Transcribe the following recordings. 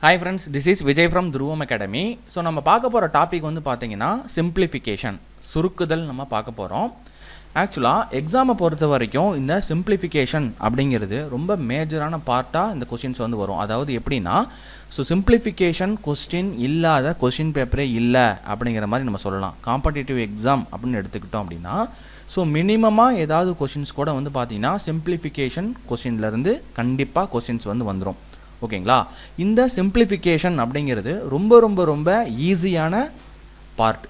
Hi friends, this is Vijay from Dhruvam Academy. So நம்ம பார்க்க போற டாபிக் வந்து பாத்தீங்கன்னா simplification, சுருக்குதல் நம்ம பார்க்க போறோம். ஆக்சுவலா எக்ஸாமை பொறுத்த வரைக்கும் இந்த simplification அப்படிங்கிறது ரொம்ப மேஜரான பார்ட்டா இந்த क्वेश्चंस வந்து வரும். அதாவது எப்படின்னா simplification क्वेश्चन இல்லாத क्वेश्चन பேப்பரே இல்ல அப்படிங்கிற மாதிரி நம்ம சொல்லலாம். காம்படிட்டிவ் எக்ஸாம் அப்படின்னு எடுத்துக்கிட்டோம் அப்படின்னா மினிமமா ஏதாவது क्वेश्चंस கூட வந்து பாத்தீங்கன்னா simplification क्वेश्चनல இருந்து கண்டிப்பா क्वेश्चंस வந்து வந்துரும். ஓகேங்களா, இந்த சிம்பிளிஃபிகேஷன் அப்படிங்கிறது ரொம்ப ரொம்ப ரொம்ப ஈஸியான பார்ட்.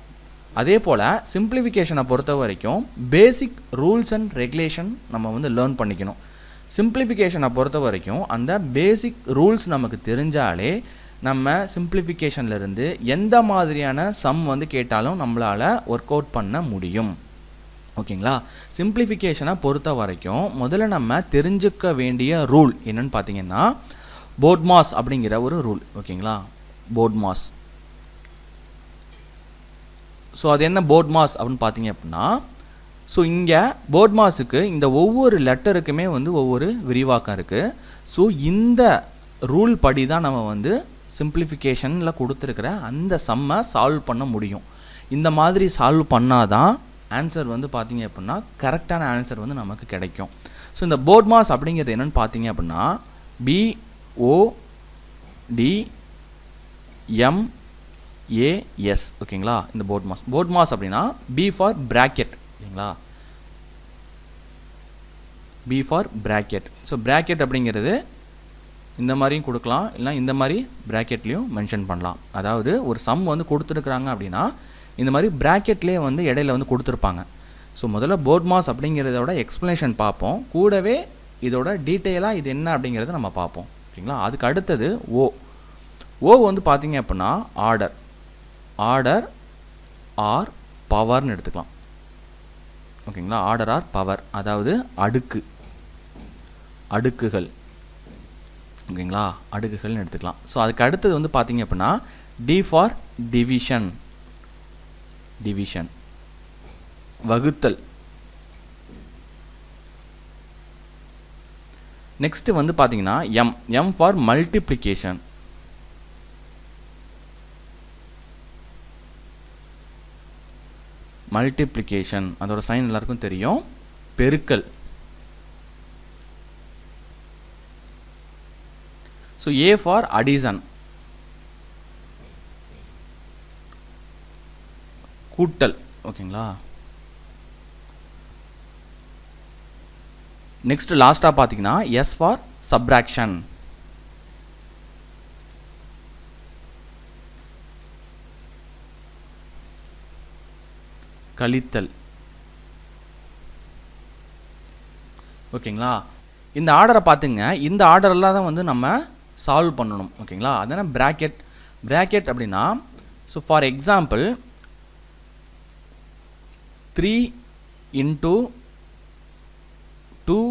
அதே போல் சிம்பிளிஃபிகேஷனை பொறுத்த வரைக்கும் பேசிக் ரூல்ஸ் அண்ட் ரெகுலேஷன் நம்ம வந்து லேர்ன் பண்ணிக்கணும். சிம்பிளிஃபிகேஷனை பொறுத்த வரைக்கும் அந்த பேசிக் ரூல்ஸ் நமக்கு தெரிஞ்சாலே நம்ம சிம்பிளிஃபிகேஷன்லேருந்து எந்த மாதிரியான சம் வந்து கேட்டாலும் நம்மளால் ஒர்க் அவுட் பண்ண முடியும். ஓகேங்களா, சிம்பிளிஃபிகேஷனை பொறுத்த வரைக்கும் முதல்ல நம்ம தெரிஞ்சுக்க வேண்டிய ரூல் என்னன்னு பார்த்தீங்கன்னா போட்மாஸ் அப்படிங்கிற ஒரு ரூல். ஓகேங்களா, போட்மாஸ். ஸோ அது என்ன போட்மாஸ் அப்படின்னு பார்த்தீங்க அப்படின்னா இங்கே போட்மாஸுக்கு இந்த ஒவ்வொரு லெட்டருக்குமே வந்து ஒவ்வொரு விரிவாக்கம் இருக்குது. ஸோ இந்த ரூல் படி தான் நம்ம வந்து சிம்பிளிஃபிகேஷனில் கொடுத்துருக்கிற அந்த சம்மை சால்வ் பண்ண முடியும். இந்த மாதிரி சால்வ் பண்ணாதான் ஆன்சர் வந்து பார்த்தீங்க அப்படின்னா கரெக்டான ஆன்சர் வந்து நமக்கு கிடைக்கும். ஸோ இந்த போட்மாஸ் அப்படிங்கிறது என்னென்னு பார்த்தீங்க அப்படின்னா BODMAS. ஓகேங்களா, இந்த போட்மாஸ் அப்படின்னா B ஃபார் பிராக்கெட். ஓகேங்களா, B for bracket. So bracket அப்படிங்கிறது இந்த மாதிரியும் கொடுக்கலாம், இல்லை இந்த மாதிரி பிராக்கெட்லேயும் மென்ஷன் பண்ணலாம். அதாவது ஒரு சம் வந்து கொடுத்துருக்குறாங்க அப்படின்னா இந்த மாதிரி பிராக்கெட்லேயே வந்து இடையில வந்து கொடுத்துருப்பாங்க. ஸோ முதல்ல போட்மாஸ் அப்படிங்கிறதோட எக்ஸ்ப்ளனேஷன் பார்ப்போம், கூடவே இதோட டீட்டெயிலாக இது என்ன அப்படிங்கிறத நம்ம பார்ப்போம். ஓகேங்களா, அதுக்கு அடுத்தது ஓ வந்து பார்த்தீங்க அப்படின்னா ஆர்டர் ஆர் பவர்னு எடுத்துக்கலாம். ஓகேங்களா, ஆர்டர் ஆர் பவர், அதாவது அடுக்குகள். ஓகேங்களா, அடுக்குகள்னு எடுத்துக்கலாம். ஸோ அதுக்கு அடுத்தது வந்து பார்த்தீங்க அப்படின்னா டி ஃபார் டிவிஷன், வகுத்தல். நெக்ஸ்ட் வந்து பார்த்தீங்கன்னா M ஃபார் மல்டிப்ளிகேஷன். அதோட சைன் எல்லாருக்கும் தெரியும், பெருக்கல். ஸோ A ஃபார் அடிஷன், கூட்டல். ஓகேங்களா, நெக்ஸ்ட் லாஸ்ட்டாக பார்த்தீங்கன்னா S ஃபார் சப்ராக்ஷன், கழித்தல். ஓகேங்களா, இந்த ஆர்டரை பார்த்துங்க, இந்த ஆர்டரெல்லாம் தான் வந்து நம்ம சால்வ் பண்ணணும். ஓகேங்களா, அதனால் பிராக்கெட் அப்படின்னா for example 3 into 2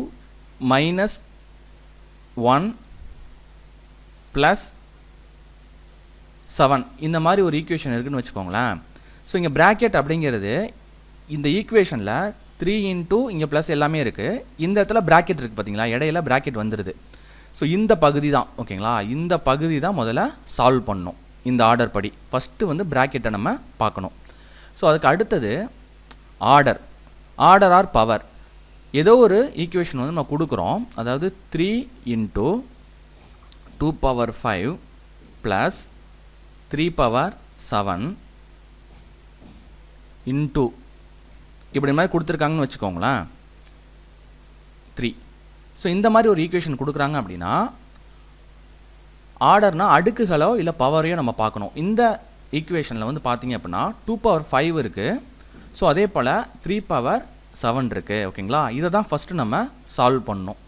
minus 1 plus 7 இந்த மாதிரி ஒரு ஈக்குவேஷன் இருக்குன்னு வச்சுக்கோங்களேன். ஸோ இங்கே பிராக்கெட் அப்படிங்கிறது இந்த ஈக்குவேஷனில் 3 into இங்கே ப்ளஸ் எல்லாமே இருக்குது, இந்த இடத்துல பிராக்கெட் இருக்குது பார்த்தீங்களா, இடையில பிராக்கெட் வந்துடுது. ஸோ இந்த பகுதி தான். ஓகேங்களா, இந்த பகுதி தான் முதல்ல சால்வ் பண்ணணும். இந்த ஆர்டர் படி ஃபஸ்ட்டு வந்து பிராக்கெட்டை நம்ம பார்க்கணும். ஸோ அதுக்கு அடுத்தது ஆர்டர் ஆர் பவர். ஏதோ ஒரு ஈக்குவேஷன் வந்து நம்ம கொடுக்குறோம், அதாவது 3 into 2 power 5 plus 3 power 7 into இப்படி மாதிரி கொடுத்துருக்காங்கன்னு வச்சுக்கோங்களேன் 3. ஸோ இந்த மாதிரி ஒரு ஈக்குவேஷன் கொடுக்குறாங்க அப்படின்னா ஆர்டர்னா அடுக்குகளோ இல்லை பவரையோ நம்ம பார்க்கணும். இந்த ஈக்குவேஷனில் வந்து பார்த்தீங்க அப்படின்னா 2 power 5 இருக்குது. ஸோ அதே போல் 3 power 7 இருக்குது. ஓகேங்களா, இதை தான் ஃபஸ்ட்டு நம்ம சால்வ் பண்ணணும்.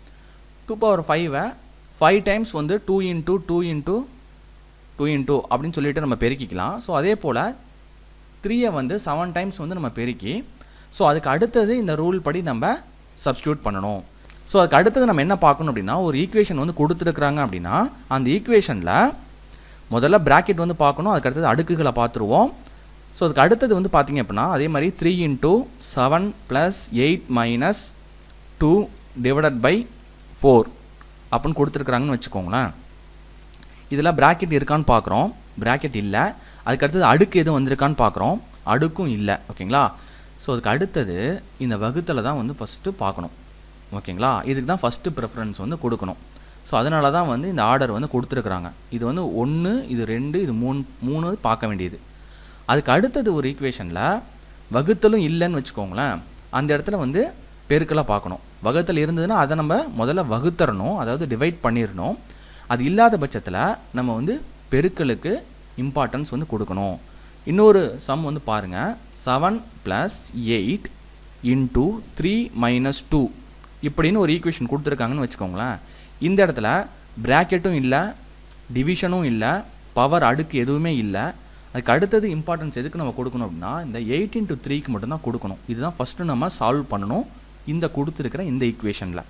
2 power 5 5 டைம்ஸ் வந்து 2 into 2 into 2 into அப்படின்னு சொல்லிட்டு நம்ம பெருக்கிக்கலாம். ஸோ அதே போல் 3 வந்து 7 டைம்ஸ் வந்து நம்ம பெருக்கி, ஸோ அதுக்கு அடுத்தது இந்த ரூல் படி நம்ம சப்ஸ்டியூட் பண்ணணும். ஸோ அதுக்கு அடுத்தது நம்ம என்ன பார்க்கணும் அப்படின்னா, ஒரு ஈக்குவேஷன் வந்து கொடுத்துருக்குறாங்க அப்படின்னா அந்த ஈக்குவேஷனில் முதல்ல பிராக்கெட் வந்து பார்க்கணும், அதுக்கு அடுத்தது அடுக்குகளை பார்த்துருவோம். ஸோ அதுக்கு அடுத்தது வந்து பார்த்தீங்க அப்படின்னா அதே மாதிரி 3 into 7 plus 8 minus 2 divided by 4 அப்படின்னு கொடுத்துருக்குறாங்கன்னு வச்சுக்கோங்களேன். இதில் ப்ராக்கெட் இருக்கான்னு பார்க்குறோம், ப்ராக்கெட் இல்லை. அதுக்கு அடுத்தது அடுக்கு எதுவும் வந்திருக்கான்னு பார்க்குறோம், அடுக்கும் இல்லை. ஓகேங்களா? ஸோ அதுக்கு அடுத்தது இந்த வகுத்தில் தான் வந்து ஃபஸ்ட்டு பார்க்கணும். ஓகேங்களா? இதுக்கு தான் ஃபஸ்ட்டு ப்ரிஃபரன்ஸ் வந்து கொடுக்கணும். ஸோ அதனால தான் வந்து இந்த ஆர்டர் வந்து கொடுத்துருக்குறாங்க. இது வந்து 1, இது 2, இது 3 பார்க்க வேண்டியது. அதுக்கு அடுத்தது ஒரு ஈக்குவேஷனில் வகுத்தலும் இல்லைன்னு வச்சுக்கோங்களேன், அந்த இடத்துல வந்து பெருக்கலாக பார்க்கணும். வகுத்தல் இருந்ததுன்னா அதை நம்ம முதல்ல வகுத்தரணும், அதாவது டிவைட் பண்ணிடணும். அது இல்லாத பட்சத்தில் நம்ம வந்து பெருக்கலுக்கு இம்பார்ட்டன்ஸ் வந்து கொடுக்கணும். இன்னொரு சம் வந்து பாருங்கள், 7 + 8 × 3 - 2 இப்படின்னு ஒரு ஈக்குவேஷன் கொடுத்துருக்காங்கன்னு வச்சுக்கோங்களேன். இந்த இடத்துல ப்ராக்கெட்டும் இல்லை, டிவிஷனும் இல்லை, பவர் அடுக்கு எதுவுமே இல்லை. அதுக்கு அடுத்தது இம்பார்ட்டன்ஸ் எதுக்கு நம்ம கொடுக்கணும் அப்படின்னா இந்த 8 × 3க்கு மட்டும்தான் கொடுக்கணும். இதுதான் ஃபஸ்ட்டு நம்ம சால்வ் பண்ணணும் இந்த கொடுத்துருக்கிற இந்த ஈக்குவேஷனில்.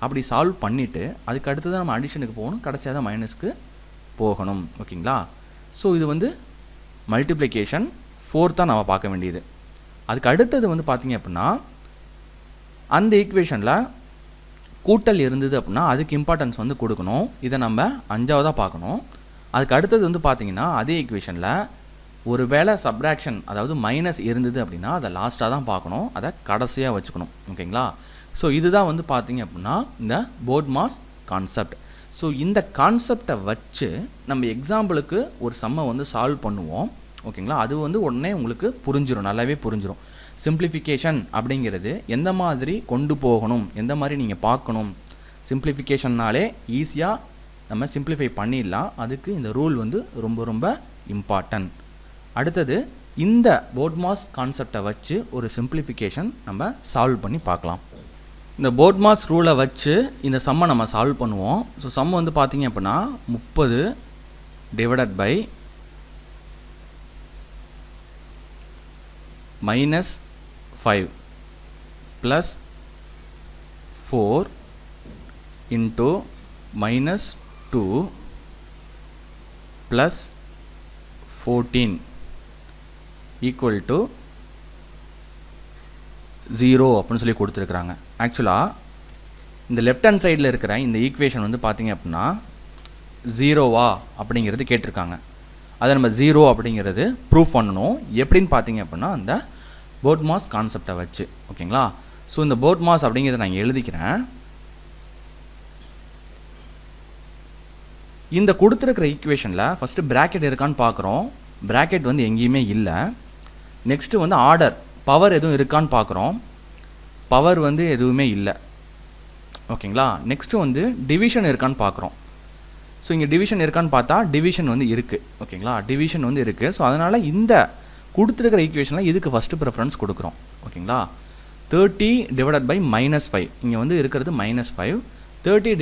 அப்படி சால்வ் பண்ணிவிட்டு அதுக்கு அடுத்தது நம்ம அடிஷனுக்கு போகணும், கடைசியாக தான் மைனஸ்க்கு போகணும். ஓகேங்களா? ஸோ இது வந்து மல்டிப்ளிகேஷன் 4 தான் நம்ம பார்க்க வேண்டியது. அதுக்கு அடுத்தது வந்து பார்த்திங்க அப்படின்னா அந்த ஈக்குவேஷனில் கூட்டல் இருந்தது அப்படின்னா அதுக்கு இம்பார்ட்டன்ஸ் வந்து கொடுக்கணும். இதை நம்ம 5ஆவதாக பார்க்கணும். அதுக்கு அடுத்தது வந்து பார்த்திங்கன்னா அதே ஈக்குவேஷனில் ஒரு வேளை சப்ராக்ஷன் அதாவது மைனஸ் இருந்தது அப்படின்னா அதை லாஸ்ட்டாக தான் பார்க்கணும், அதை கடைசியாக வச்சுக்கணும். ஓகேங்களா? ஸோ இதுதான் வந்து பார்த்திங்க அப்படின்னா இந்த போர்ட்மாஸ் கான்செப்ட். ஸோ இந்த கான்செப்டை வச்சு நம்ம எக்ஸாம்பிளுக்கு ஒரு சம்மை வந்து சால்வ் பண்ணுவோம். ஓகேங்களா? அது வந்து உடனே உங்களுக்கு புரிஞ்சிடும், நல்லாவே புரிஞ்சிடும். சிம்பிளிஃபிகேஷன் அப்படிங்கிறது எந்த மாதிரி கொண்டு போகணும், எந்த மாதிரி நீங்கள் பார்க்கணும். சிம்பிளிஃபிகேஷன்னாலே ஈஸியாக நம்ம சிம்பிளிஃபை பண்ணிடலாம். அதுக்கு இந்த ரூல் வந்து ரொம்ப ரொம்ப இம்பார்ட்டன்ட். அடுத்தது இந்த போர்ட்மாஸ் கான்செப்டை வச்சு ஒரு சிம்பிளிஃபிகேஷன் நம்ம சால்வ் பண்ணி பார்க்கலாம். இந்த போர்ட்மாஸ் ரூலை வச்சு இந்த சம்மை நம்ம சால்வ் பண்ணுவோம். ஸோ சம் வந்து பார்த்திங்க அப்படின்னா 30 / -5 + 4 × -2 + 14 = 0 அப்படின்னு சொல்லி கொடுத்துருக்குறாங்க. ஆக்சுவலாக இந்த லெஃப்ட் ஹேண்ட் சைடில் இருக்கிற இந்த ஈக்குவேஷன் வந்து பார்த்திங்க அப்படின்னா 0வா அப்படிங்கிறது கேட்டிருக்காங்க. அதை நம்ம 0 அப்படிங்கிறது ப்ரூஃப் பண்ணணும். எப்படின்னு பார்த்தீங்க அப்படின்னா அந்த போர்ட்மாஸ் கான்செப்டை வச்சு. ஓகேங்களா? ஸோ இந்த போர்ட்மாஸ் அப்படிங்கிறத நான் எழுதிக்கிறேன். இந்த கொடுத்துருக்கிற ஈக்குவேஷனில் ஃபஸ்ட்டு ப்ராக்கெட் இருக்கான்னு பார்க்குறோம், ப்ராக்கெட் வந்து எங்கேயுமே இல்லை. நெக்ஸ்ட்டு வந்து ஆர்டர் பவர் எதுவும் இருக்கான்னு பார்க்குறோம், பவர் வந்து எதுவுமே இல்லை. ஓகேங்களா? நெக்ஸ்ட்டு வந்து டிவிஷன் இருக்கான்னு பார்க்குறோம். ஸோ இங்கே டிவிஷன் இருக்கான்னு பார்த்தா டிவிஷன் வந்து இருக்குது. ஓகேங்களா? டிவிஷன் வந்து இருக்குது. ஸோ அதனால் இந்த கொடுத்துருக்கிற ஈக்குவேஷனில் இதுக்கு ஃபஸ்ட்டு ப்ரிஃபரன்ஸ் கொடுக்குறோம். ஓகேங்களா? 30 / -5 இங்கே வந்து இருக்கிறது -5. 30 /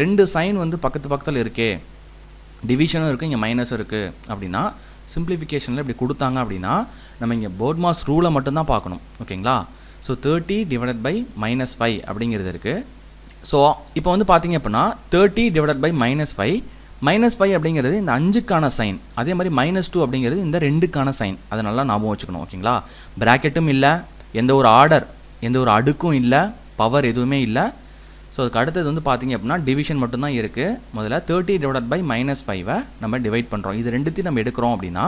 2 சைன் வந்து பக்கத்தில் இருக்கே, டிவிஷனும் இருக்குது இங்கே மைனஸும் இருக்குது அப்படின்னா சிம்பிளிஃபிகேஷனில் இப்படி கொடுத்தாங்க அப்படின்னா நம்ம இங்கே போர்ட்மாஸ் ரூலை மட்டும்தான் பார்க்கணும். ஓகேங்களா? ஸோ 30 / -5 அப்படிங்கிறது இருக்குது. ஸோ இப்போ வந்து பார்த்திங்க அப்படின்னா 30 / -5 அப்படிங்கிறது இந்த 5க்கான சைன், அதே மாதிரி -2 அப்படிங்கிறது இந்த 2க்கான சைன். அதை நல்லா ஞாபகம் வச்சுக்கணும். ஓகேங்களா? ப்ராக்கெட்டும் இல்லை, எந்த ஒரு ஆர்டர் எந்த ஒரு அடுக்கும் இல்லை, பவர் எதுவுமே இல்லை. ஸோ அதுக்கு அடுத்தது வந்து பார்த்திங்க அப்படின்னா டிவிஷன் மட்டும்தான் இருக்குது. முதல்ல 30 / -5 நம்ம டிவைட் பண்ணுறோம். இது ரெண்டுத்தையும் நம்ம எடுக்கிறோம் அப்படின்னா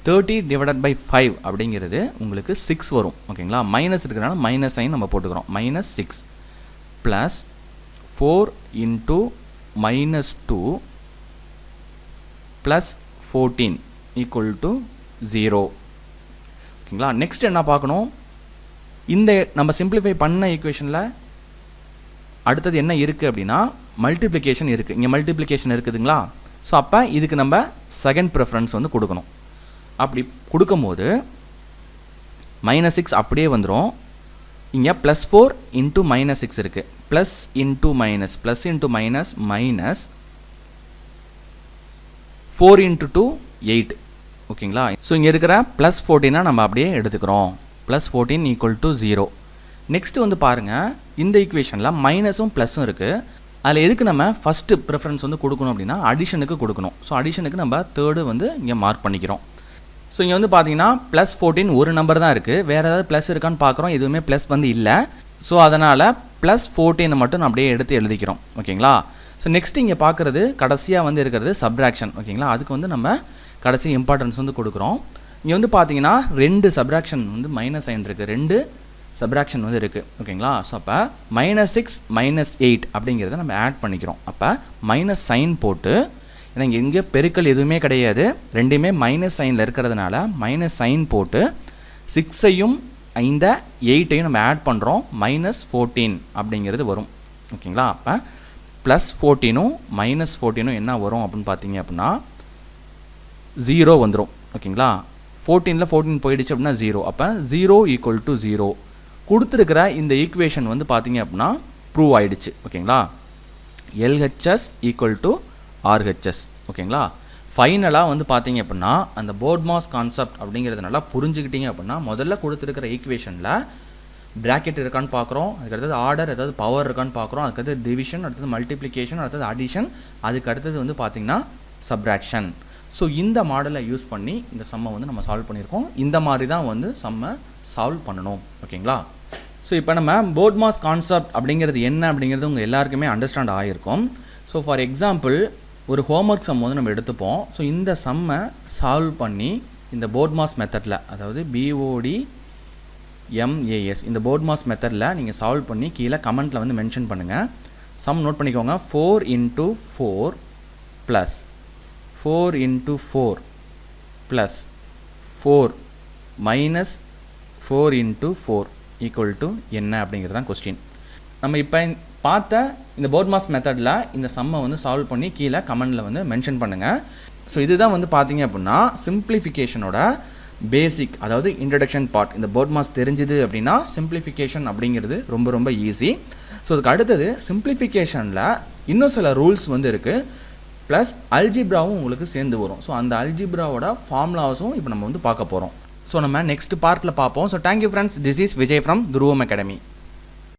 30 / 5 அப்படிங்கிறது உங்களுக்கு 6 வரும். ஓகேங்களா? மைனஸ் இருக்கிறனால மைனஸ் சைன் நம்ம போட்டுக்கிறோம். -6 + 4 × -2 + 14 = 0. ஓகேங்களா? நெக்ஸ்ட் என்ன பார்க்கணும், இந்த நம்ம சிம்பிளிஃபை பண்ண ஈக்குவேஷனில் அடுத்தது என்ன இருக்குது அப்படின்னா மல்டிப்ளிகேஷன் இருக்குது. இங்கே மல்டிப்ளிகேஷன் இருக்குதுங்களா? ஸோ அப்போ இதுக்கு நம்ம செகண்ட் ப்ரிஃபரன்ஸ் வந்து கொடுக்கணும். அப்படி கொடுக்கும்போது -6 அப்படியே வந்துடும். இங்கே +4 × -6 இருக்குது. Plus into minus, plus into minus minus 4 × 2 8. ஓகேங்களா? ஸோ இங்கே இருக்கிற +14 நம்ம அப்படியே எடுத்துக்கிறோம். +14 = 0. நெக்ஸ்ட்டு வந்து பாருங்கள், இந்த ஈக்குவேஷனில் மைனஸும் ப்ளஸும் இருக்குது. அதில் எதுக்கு நம்ம ஃபஸ்ட்டு ப்ரிஃபரன்ஸ் வந்து கொடுக்கணும் அப்படின்னா அடிஷனுக்கு கொடுக்கணும். ஸோ அடிஷனுக்கு நம்ம தேர்டு வந்து இங்கே மார்க் பண்ணிக்கிறோம். ஸோ இங்கே வந்து பார்த்தீங்கன்னா +14 ஒரு நம்பர் தான் இருக்குது. வேறு ஏதாவது ப்ளஸ் இருக்கான்னு பார்க்குறோம், எதுவுமே ப்ளஸ் வந்து இல்லை. ஸோ அதனால் +14 மட்டும் நான் அப்படியே எடுத்து எழுதிக்கிறோம். ஓகேங்களா? ஸோ நெக்ஸ்ட் இங்கே பார்க்குறது கடைசியாக வந்து இருக்கிறது சப்ராக்ஷன். ஓகேங்களா, அதுக்கு வந்து நம்ம கடைசி இம்பார்ட்டன்ஸ் வந்து கொடுக்குறோம். இங்கே வந்து பார்த்தீங்கன்னா 2 சப்ராக்ஷன் வந்து மைனஸ் சைன் இருக்குது, 2 சப்ராக்ஷன் வந்து இருக்குது. ஓகேங்களா, ஸோ அப்போ -6 -8 அப்படிங்கிறத நம்ம ஆட் பண்ணிக்கிறோம். அப்போ மைனஸ் சைன் போட்டு, ஏன்னா இங்கே எங்கே பெருக்கல் எதுவுமே கிடையாது, ரெண்டுமே மைனஸ் சைனில் இருக்கிறதுனால மைனஸ் சைன் போட்டு 6ஐயும் இந்த 8ஐயும் நம்ம ஆட் பண்ணுறோம், -14 அப்படிங்கிறது வரும். ஓகேங்களா, அப்போ +14ம் -14ம் என்ன வரும் அப்படின்னு பார்த்தீங்க அப்படின்னா 0 வந்துடும். ஓகேங்களா, 14ல் 14 போயிடுச்சு அப்படின்னா 0. அப்போ 0 = 0 கொடுத்துருக்கிற இந்த ஈக்குவேஷன் வந்து பார்த்தீங்க அப்படின்னா ப்ரூவ் ஆகிடுச்சு. ஓகேங்களா, LHS = RHS. ஓகேங்களா, ஃபைனலாக வந்து பார்த்தீங்க அப்படின்னா அந்த போர்ட்மாஸ் கான்செப்ட் அப்படிங்கிறது நல்லா புரிஞ்சுக்கிட்டீங்க அப்படின்னா முதல்ல கொடுத்துருக்கிற ஈக்குவேஷனில் ப்ராக்கெட் இருக்கான்னு பார்க்குறோம், அதுக்கடுத்தது ஆர்டர் ஏதாவது பவர் இருக்கான்னு பார்க்குறோம், அதுக்கடுத்தது டிவிஷன், அடுத்தது மல்டிப்ளிகேஷன், அடுத்தது அடிஷன், அதுக்கு அடுத்தது வந்து பார்த்திங்கன்னா சப்ராக்ஷன். ஸோ இந்த மாடலை யூஸ் பண்ணி இந்த சம்மை வந்து நம்ம சால்வ் பண்ணியிருக்கோம். இந்த மாதிரி தான் வந்து சம்மை சால்வ் பண்ணணும். ஓகேங்களா, ஸோ இப்போ நம்ம போர்ட்மாஸ் கான்செப்ட் அப்படிங்கிறது என்ன அப்படிங்கிறது உங்கள் எல்லாருக்குமே அண்டர்ஸ்டாண்ட் ஆகிருக்கும். ஸோ ஃபார் எக்ஸாம்பிள் ஒரு ஹோம்ஒர்க் சம் வந்து நம்ம எடுத்துப்போம். ஸோ இந்த சம்மை சால்வ் பண்ணி இந்த போர்ட்மாஸ் மெத்தடில், அதாவது BODMAS இந்த போர்ட்மாஸ் மெத்தடில் நீங்கள் சால்வ் பண்ணி கீழே கமெண்ட்டில் வந்து மென்ஷன் பண்ணுங்கள். சம் நோட் பண்ணிக்கோங்க. 4 × 4 + 4 × 4 + 4 - 4 × 4 = என்ன அப்படிங்கிறது தான் கொஸ்டின். நம்ம இப்போ பார்த்த இந்த போர்ட்மாஸ் மெத்தடில் இந்த சம்மை வந்து சால்வ் பண்ணி கீழே கமெண்டில் வந்து மென்ஷன் பண்ணுங்கள். ஸோ இதுதான் வந்து பார்த்தீங்க அப்படின்னா சிம்பிளிஃபிகேஷனோட பேசிக், அதாவது இன்ட்ரடக்ஷன் பார்ட். இந்த போர்ட்மாஸ் தெரிஞ்சுது அப்படின்னா சிம்பிளிஃபிகேஷன் அப்படிங்கிறது ரொம்ப ரொம்ப ஈஸி. ஸோ அதுக்கு அடுத்தது சிம்பிளிஃபிகேஷனில் இன்னும் சில ரூல்ஸ் வந்து இருக்குது, ப்ளஸ் அல்ஜிப்ராவும் உங்களுக்கு சேர்ந்து வரும். ஸோ அந்த அல்ஜிப்ராவோட ஃபார்முலாஸும் இப்போ நம்ம வந்து பார்க்க போகிறோம். ஸோ நம்ம நெக்ஸ்ட் பார்ட்டில் பார்ப்போம். So thank you friends, this is Vijay from துருவம் அகாடமி.